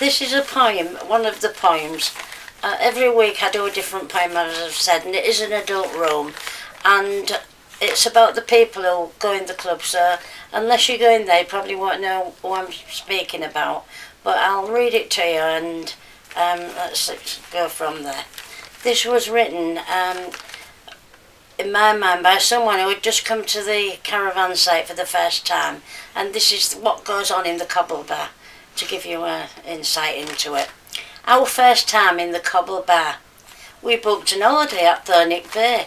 This is a poem, one of the poems. Every week I do a different poem, as I've said, and it is an adult room, and it's about the people who go in the club, so unless you go in there you probably won't know who I'm speaking about, but I'll read it to you and let's go from there. This was written in my mind by someone who had just come to the caravan site for the first time, and this is what goes on in the Coble Bar, to give you an insight into it. Our first time in the Coble Bar. We booked an holiday at Thornwick Bay.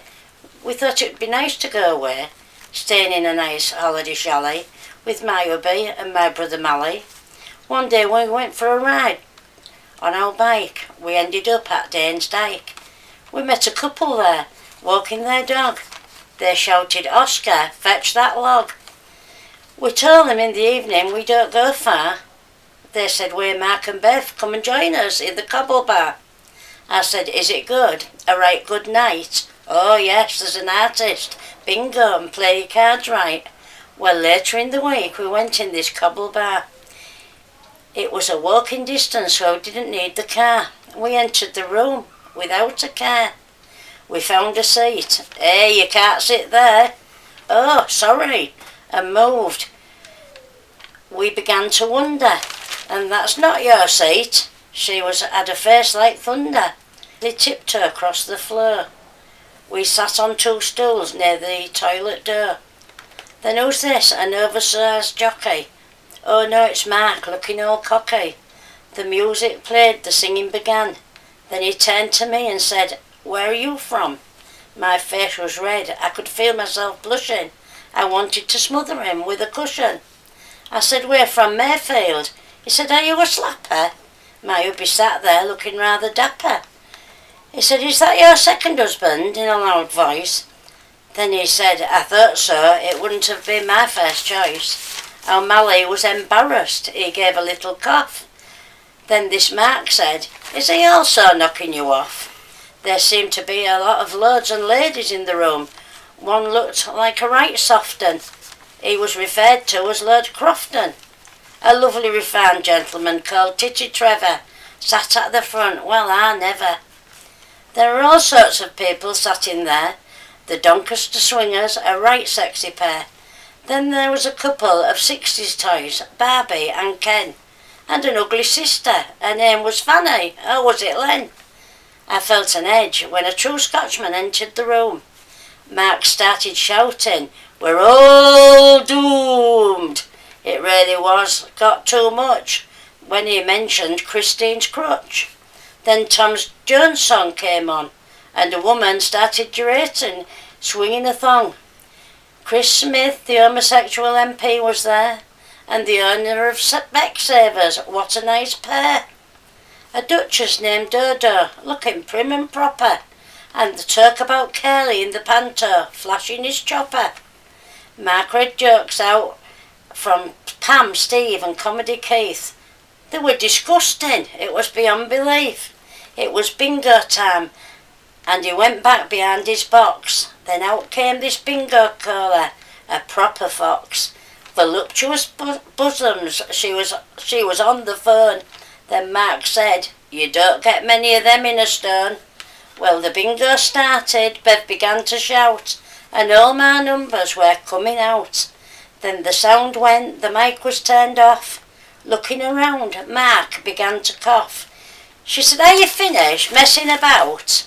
We thought it would be nice to go away, staying in a nice holiday chalet with my hubby and my brother Mally. One day we went for a ride on our bike. We ended up at Danes Dyke. We met a couple there, walking their dog. They shouted, "Oscar, fetch that log." We told them in the evening we don't go far. They said, "We're Mark and Beth, come and join us in the Coble Bar." I said, "Is it good? A right good night?" "Oh yes, there's an artist, bingo, and play your cards right." Well, later in the week we went in this Coble Bar. It was a walking distance, so we didn't need the car. We entered the room without a care. We found a seat. "Hey, you can't sit there." "Oh, sorry," and moved. We began to wonder, "And that's not your seat." She had a face like thunder. They tiptoed across the floor. We sat on two stools near the toilet door. "Then who's this? An oversized jockey?" "Oh no, it's Mark, looking all cocky." The music played, the singing began. Then he turned to me and said, "Where are you from?" My face was red. I could feel myself blushing. I wanted to smother him with a cushion. I said, "We're from Mayfield." He said, "Are you a slapper?" My hubby sat there looking rather dapper. He said, "Is that your second husband?" in a loud voice. Then he said, "I thought so, it wouldn't have been my first choice." Our Mally was embarrassed. He gave a little cough. Then this Mark said, "Is he also knocking you off?" There seemed to be a lot of lords and ladies in the room. One looked like a right soft 'un. He was referred to as Lord Crofton. A lovely refined gentleman called Titty Trevor sat at the front. Well, I never. There were all sorts of people sat in there. The Doncaster Swingers, a right sexy pair. Then there was a couple of 60s toys, Barbie and Ken, and an ugly sister. Her name was Fanny, or was it Len? I felt an edge when a true Scotchman entered the room. Mark started shouting, "We're all doomed." It really got too much when he mentioned Christine's crutch. Then Tom Jones' song came on, and a woman started gyrating, swinging a thong. Chris Smith, the homosexual MP, was there, and the owner of Specsavers. What a nice pair. A duchess named Dodo, looking prim and proper, and the talk about Curly in the panto, flashing his chopper. Mark read jokes out from Pam, Steve and Comedy Keith. They were disgusting. It was beyond belief. It was bingo time, and he went back behind his box. Then out came this bingo caller, a proper fox. Voluptuous bosoms, she was on the phone. Then Mark said, "You don't get many of them in a stone." Well, the bingo started. Bev began to shout, and all my numbers were coming out. Then the sound went, the mic was turned off. Looking around, Mark began to cough. She said, "Are you finished messing about?"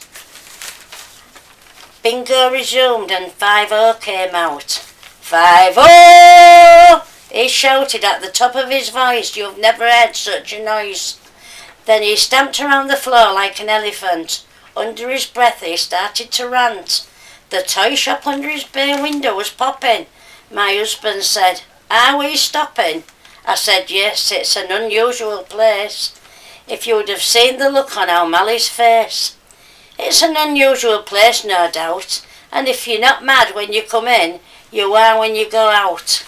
Bingo resumed and 5-0 came out. 5-0! He shouted at the top of his voice. You've never heard such a noise. Then he stamped around the floor like an elephant. Under his breath he started to rant. The toy shop under his bay window was popping. My husband said, "Are we stopping?" I said, "Yes, it's an unusual place." If you would have seen the look on our Mally's face. It's an unusual place, no doubt, and if you're not mad when you come in, you are when you go out.